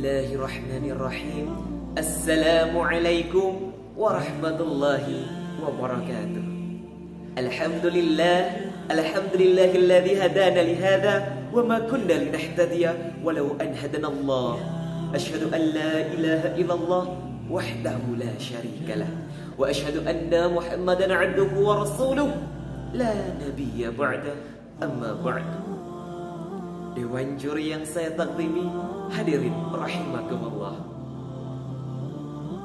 Bismillahirrahmanirrahim. Assalamualaikum warahmatullahi wabarakatuh. Alhamdulillahilladzi hadana lihada wa ma kunna linahtadiya walau an hadana Allah. Asyhadu an la ilaha illallah wahdahu la syarikalah wa asyhadu anna Muhammadan 'abduhu wa rasuluh la nabiyya ba'da. Amma ba'du. Dewan juri yang saya takdimi, hadirin rahimakumullah.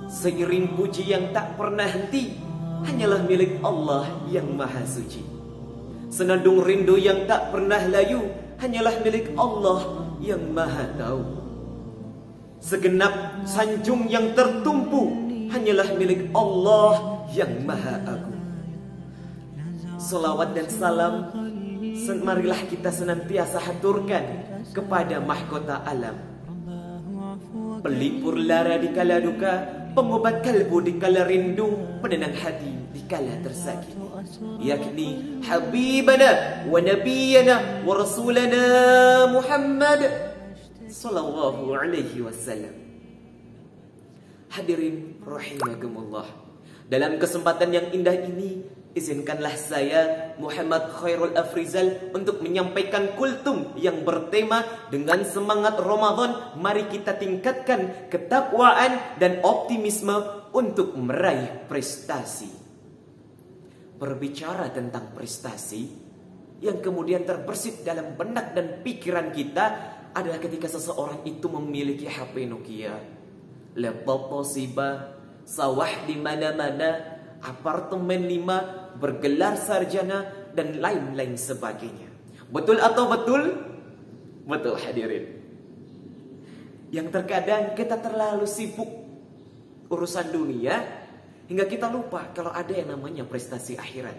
Seiring puji yang tak pernah henti hanyalah milik Allah yang maha suci. Senandung rindu yang tak pernah layu hanyalah milik Allah yang maha tahu. Segenap sanjung yang tertumpu hanyalah milik Allah yang maha agung. Salawat dan salam marilah kita senantiasa haturkan kepada mahkota alam, pelipur lara di kala duka, pengobat kalbu di kala rindu, penenang hati di kala tersakiti, yakni habibana wa nabiyana wa rasulana Muhammad sallallahu alaihi wasallam. Hadirin rahimakumullah, dalam kesempatan yang indah ini izinkanlah saya Muhammad Khairul Afrizal untuk menyampaikan kultum yang bertema dengan semangat Ramadan, mari kita tingkatkan ketakwaan dan optimisme untuk meraih prestasi. Berbicara tentang prestasi, yang kemudian terbersit dalam benak dan pikiran kita adalah ketika seseorang itu memiliki HP Nokia, laptop Toshiba, sawah di mana-mana, apartemen 5, bergelar sarjana, dan lain-lain sebagainya. Betul atau betul? Betul hadirin. Yang terkadang kita terlalu sibuk urusan dunia hingga kita lupa kalau ada yang namanya prestasi akhirat.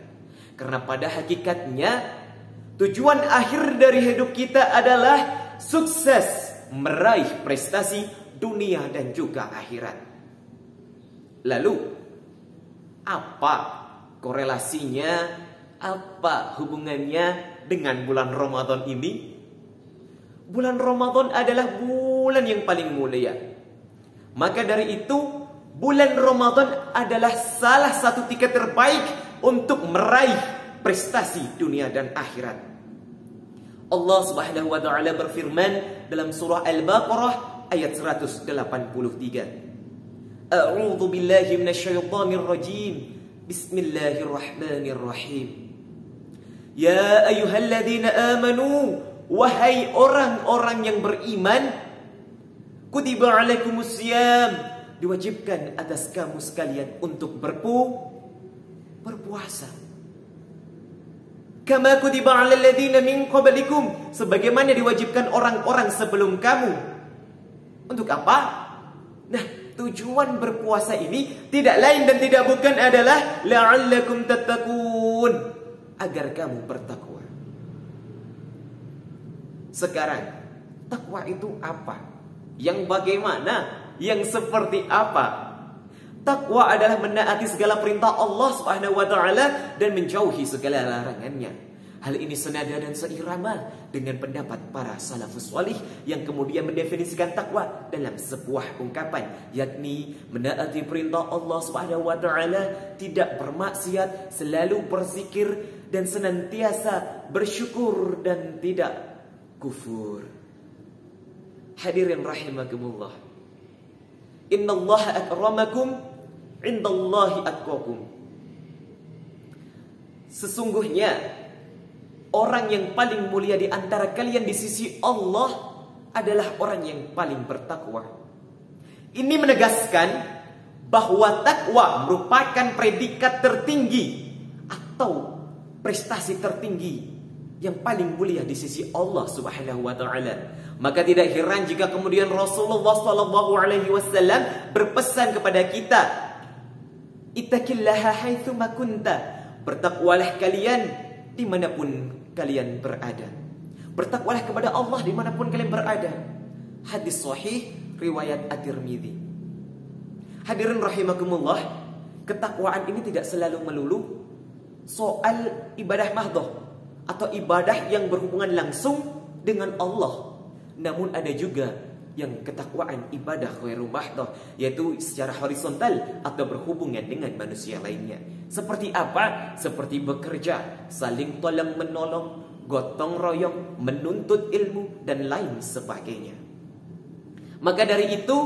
Karena pada hakikatnya tujuan akhir dari hidup kita adalah sukses meraih prestasi dunia dan juga akhirat. Lalu apa korelasinya, apa hubungannya dengan bulan Ramadan ini? Bulan Ramadan adalah bulan yang paling mulia. Maka dari itu, bulan Ramadan adalah salah satu tiket terbaik untuk meraih prestasi dunia dan akhirat. Allah Subhanahu wa taala berfirman dalam surah Al-Baqarah ayat 183. A'udzu billahi minasyaitonir rajim. Bismillahirrahmanirrahim. Ya ayyuhalladzina amanu, wahai orang-orang yang beriman, kutiba alaikumusiyam, diwajibkan atas kamu sekalian untuk berpuasa. Kama kutiba alal ladzina min qablikum, sebagaimana diwajibkan orang-orang sebelum kamu. Untuk apa? Nah, tujuan berpuasa ini tidak lain dan tidak bukan adalah la'allakum tattaqun, agar kamu bertakwa. Sekarang, takwa itu apa? Yang bagaimana? Yang seperti apa? Takwa adalah menaati segala perintah Allah Subhanahu wa taala dan menjauhi segala larangannya. Hal ini senada dan seirama dengan pendapat para salafus salih yang kemudian mendefinisikan takwa dalam sebuah ungkapan, yakni menaati perintah Allah Subhanahu wa taala, tidak bermaksiat, selalu berzikir dan senantiasa bersyukur dan tidak kufur. Hadirin rahimakumullah. Innallaha akramakum indallahi atqakum. Sesungguhnya orang yang paling mulia di antara kalian di sisi Allah adalah orang yang paling bertakwa. Ini menegaskan bahwa takwa merupakan predikat tertinggi atau prestasi tertinggi yang paling mulia di sisi Allah Subhanahu wa taala. Maka tidak heran jika kemudian Rasulullah sallallahu alaihi wasallam berpesan kepada kita, ittaqillaha haitsu ma kunta, bertakwalah kalian dimanapun kalian berada. Bertakwalah kepada Allah dimanapun kalian berada. Hadis sahih riwayat At-Tirmidzi. Hadirin rahimakumullah, ketakwaan ini tidak selalu melulu soal ibadah mahdhah atau ibadah yang berhubungan langsung dengan Allah. Namun ada juga yang ketakwaan ibadah ghairu mahdoh, yaitu secara horizontal atau berhubungan dengan manusia lainnya. Seperti apa? Seperti bekerja, saling tolong menolong, gotong royong, menuntut ilmu, dan lain sebagainya. Maka dari itu,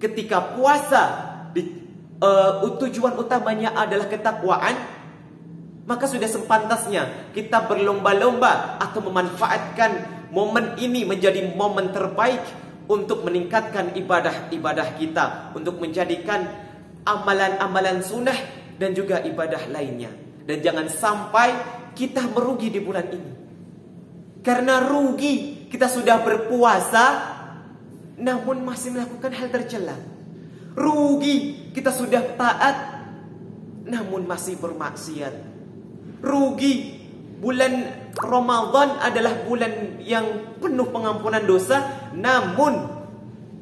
ketika puasa tujuan utamanya adalah ketakwaan, maka sudah sepantasnya kita berlomba-lomba atau memanfaatkan momen ini menjadi momen terbaik untuk meningkatkan ibadah-ibadah kita, untuk menjadikan amalan-amalan sunnah dan juga ibadah lainnya. Dan jangan sampai kita merugi di bulan ini. Karena rugi, kita sudah berpuasa namun masih melakukan hal tercela. Rugi, kita sudah taat namun masih bermaksiat. Rugi, bulan Ramadan adalah bulan yang penuh pengampunan dosa, namun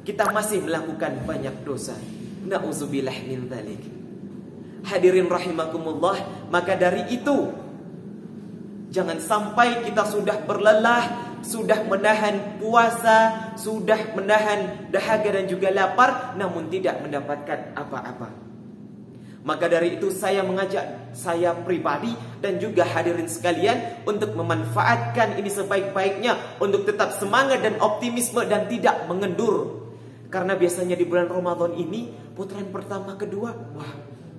kita masih melakukan banyak dosa. Na'udzubillah min dzalik. Hadirin rahimakumullah, maka dari itu jangan sampai kita sudah berlelah, sudah menahan puasa, sudah menahan dahaga dan juga lapar, namun tidak mendapatkan apa-apa. Maka dari itu saya mengajak saya pribadi dan juga hadirin sekalian untuk memanfaatkan ini sebaik-baiknya, untuk tetap semangat dan optimisme dan tidak mengendur. Karena biasanya di bulan Ramadan ini, putaran pertama, kedua, wah,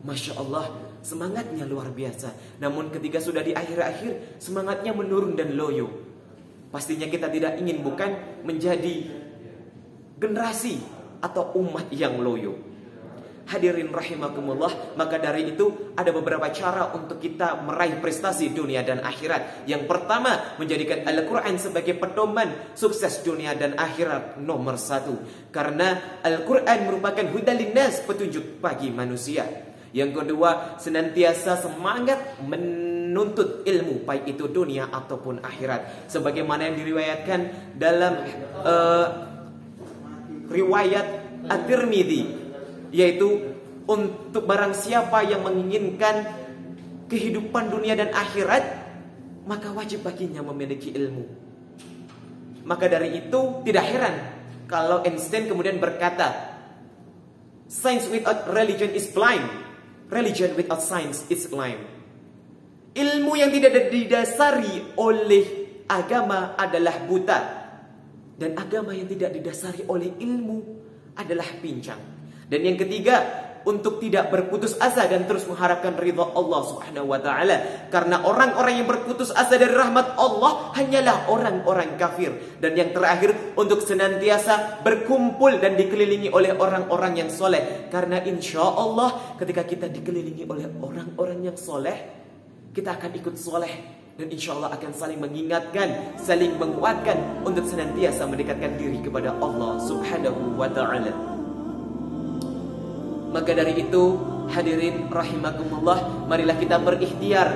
Masya Allah, semangatnya luar biasa. Namun ketika sudah di akhir-akhir, semangatnya menurun dan loyo. Pastinya kita tidak ingin bukan menjadi generasi atau umat yang loyo. Hadirin rahimakumullah, maka dari itu ada beberapa cara untuk kita meraih prestasi dunia dan akhirat. Yang pertama, menjadikan Al-Quran sebagai pedoman sukses dunia dan akhirat nomor 1. Karena Al-Quran merupakan hudal linnas, petunjuk bagi manusia. Yang kedua, senantiasa semangat menuntut ilmu, baik itu dunia ataupun akhirat. Sebagaimana yang diriwayatkan dalam riwayat At-Tirmidzi, yaitu untuk barang siapa yang menginginkan kehidupan dunia dan akhirat, maka wajib baginya memiliki ilmu. Maka dari itu tidak heran kalau Einstein kemudian berkata, "Science without religion is blind. Religion without science is blind." Ilmu yang tidak didasari oleh agama adalah buta, dan agama yang tidak didasari oleh ilmu adalah pincang. Dan yang ketiga, untuk tidak berputus asa dan terus mengharapkan ridha Allah Subhanahu wa taala. Karena orang-orang yang berputus asa dari rahmat Allah hanyalah orang-orang kafir. Dan yang terakhir, untuk senantiasa berkumpul dan dikelilingi oleh orang-orang yang soleh. Karena insya Allah ketika kita dikelilingi oleh orang-orang yang soleh, kita akan ikut soleh. Dan insya Allah akan saling mengingatkan, saling menguatkan untuk senantiasa mendekatkan diri kepada Allah Subhanahu wa ta'ala. Maka dari itu, hadirin rahimakumullah, marilah kita berikhtiar,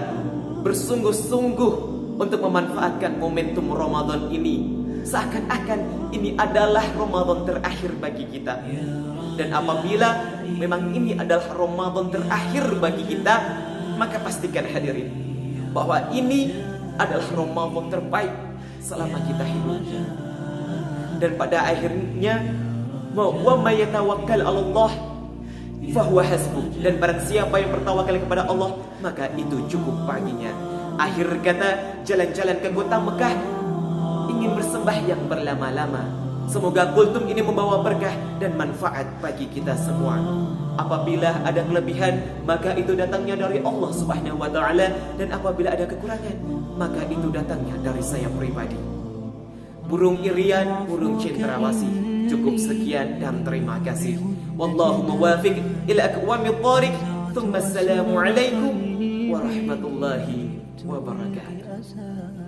bersungguh-sungguh untuk memanfaatkan momentum Ramadan ini. Seakan-akan ini adalah Ramadan terakhir bagi kita. Dan apabila memang ini adalah Ramadan terakhir bagi kita, maka pastikan hadirin bahwa ini adalah Ramadan terbaik selama kita hidup. Dan pada akhirnya, wa may yatawakkal 'ala Allah fahuwa hasbuh, dan barang siapa yang bertawakal kepada Allah, maka itu cukup baginya. Akhir kata, jalan-jalan ke kota Mekah ingin bersembahyang berlama-lama. Semoga kultum ini membawa berkah dan manfaat bagi kita semua. Apabila ada kelebihan, maka itu datangnya dari Allah Subhanahu wa taala, dan apabila ada kekurangan, maka itu datangnya dari saya pribadi. Burung irian, burung cendrawasih. Cukup sekian dan terima kasih. Wallahu muwafiq ila aqwamit thariq. Thumma assalamu alaikum warahmatullahi wabarakatuh.